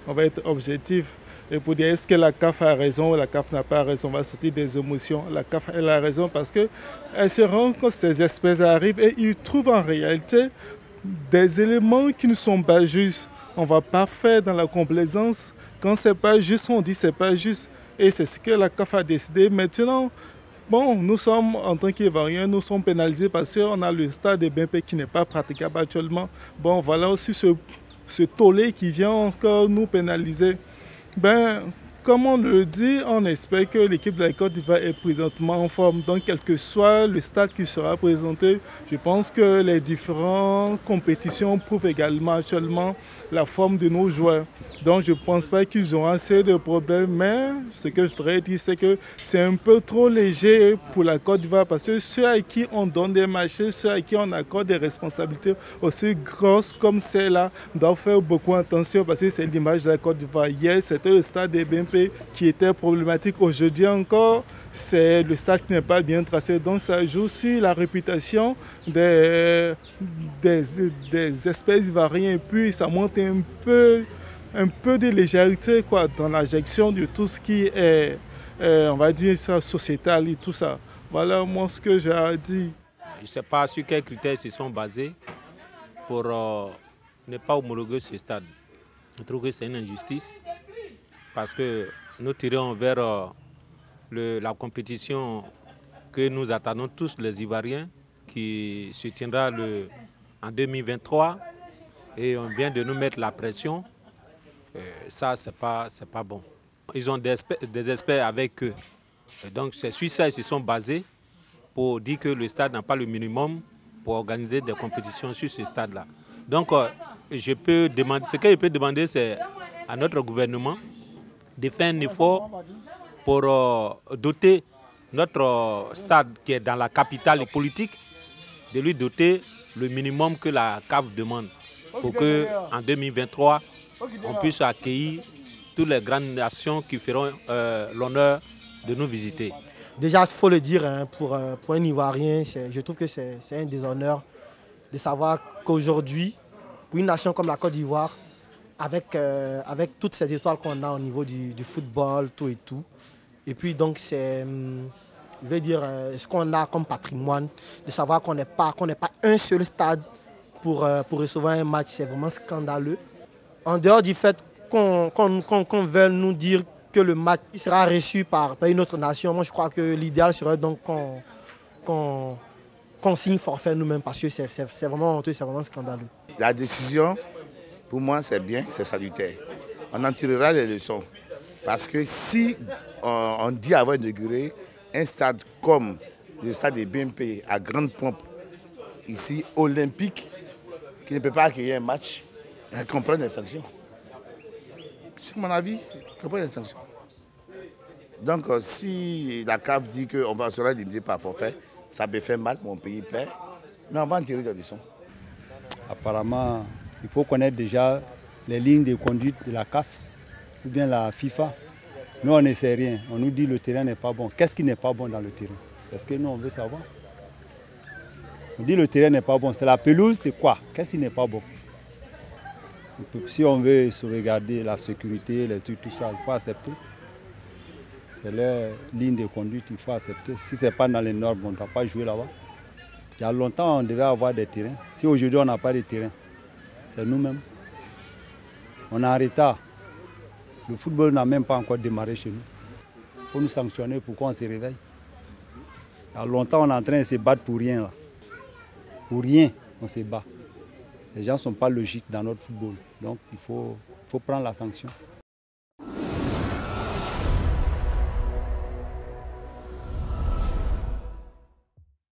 On va être objectif. Et pour dire est-ce que la CAF a raison ou la CAF n'a pas raison, on va sortir des émotions. La CAF elle a raison parce qu'elle se rend compte que ces espèces arrivent et ils trouvent en réalité des éléments qui ne sont pas justes. On ne va pas faire dans la complaisance. Quand c'est pas juste, on dit c'est pas juste. Et c'est ce que la CAF a décidé. Maintenant, bon, nous sommes, en tant qu'Ivoiriens, nous sommes pénalisés parce qu'on a le stade de BMP qui n'est pas praticable actuellement. Bon, voilà aussi ce tollé qui vient encore nous pénaliser. Ben, comme on le dit, on espère que l'équipe de la Côte d'Ivoire est présentement en forme. Donc, quel que soit le stade qui sera présenté, je pense que les différentes compétitions prouvent également actuellement la forme de nos joueurs. Donc, je ne pense pas qu'ils auront assez de problèmes. Mais ce que je voudrais dire, c'est que c'est un peu trop léger pour la Côte d'Ivoire parce que ceux à qui on donne des marchés, ceux à qui on accorde des responsabilités aussi grosses comme celle-là, doivent faire beaucoup attention parce que c'est l'image de la Côte d'Ivoire. Hier, c'était le stade des BMP qui était problématique. Aujourd'hui encore, c'est le stade qui n'est pas bien tracé. Donc ça joue sur la réputation des espèces ivoiriens. Et puis ça montre un peu de légèreté quoi, dans la gestion de tout ce qui est, on va dire, ça, sociétal et tout ça. Voilà moi ce que j'ai à dire. Je ne sais pas sur quels critères ils se sont basés pour ne pas homologuer ce stade. Je trouve que c'est une injustice parce que nous tirons vers la compétition que nous attendons tous les Ivoiriens qui se tiendra en 2023 et on vient de nous mettre la pression. Ça, c'est pas bon. Ils ont des experts avec eux. Et donc c'est sur ça qu'ils se sont basés pour dire que le stade n'a pas le minimum pour organiser des compétitions sur ce stade-là. Donc je peux demander, ce que je peux demander, c'est à notre gouvernement de faire un effort pour doter notre stade qui est dans la capitale politique, de lui doter le minimum que la CAF demande pour qu'en 2023, on puisse accueillir toutes les grandes nations qui feront l'honneur de nous visiter. Déjà, il faut le dire, hein, pour un Ivoirien, je trouve que c'est un déshonneur de savoir qu'aujourd'hui, pour une nation comme la Côte d'Ivoire, avec toutes ces histoires qu'on a au niveau du football, tout et tout, et puis donc c'est, je veux dire, ce qu'on a comme patrimoine, de savoir qu'on n'est pas un seul stade pour recevoir un match, c'est vraiment scandaleux. En dehors du fait qu'on veuille nous dire que le match sera reçu par une autre nation, moi je crois que l'idéal serait donc qu'on signe forfait nous-mêmes parce que c'est vraiment honteux, c'est vraiment scandaleux. La décision, pour moi, c'est bien, c'est salutaire. On en tirera des leçons. Parce que si on dit avoir inauguré un stade comme le stade des BMP à grande pompe, ici, olympique, qui ne peut pas accueillir un match, qu'on prenne des sanctions. C'est mon avis, qu'on prenne des sanctions. Donc si la CAF dit qu'on sera limité par forfait, ça peut faire mal, mon pays perd, mais on va en tirer des leçons. Apparemment, il faut connaître déjà les lignes de conduite de la CAF ou bien la FIFA. Nous, on ne sait rien. On nous dit que le terrain n'est pas bon. Qu'est-ce qui n'est pas bon dans le terrain? Parce que nous, on veut savoir. On dit que le terrain n'est pas bon. C'est la pelouse, c'est quoi? Qu'est-ce qui n'est pas bon? Si on veut sauvegarder la sécurité, les trucs, tout ça, il faut accepter. C'est leur ligne de conduite, il faut accepter. Si ce n'est pas dans les normes, on ne doit pas jouer là-bas. Il y a longtemps, on devait avoir des terrains. Si aujourd'hui, on n'a pas de terrain, c'est nous-mêmes. On est en retard. Le football n'a même pas encore démarré chez nous. Il faut nous sanctionner, pourquoi on se réveille? Il y a longtemps, on est en train de se battre pour rien. Là. Pour rien, on se bat. Les gens ne sont pas logiques dans notre football. Donc, il faut prendre la sanction.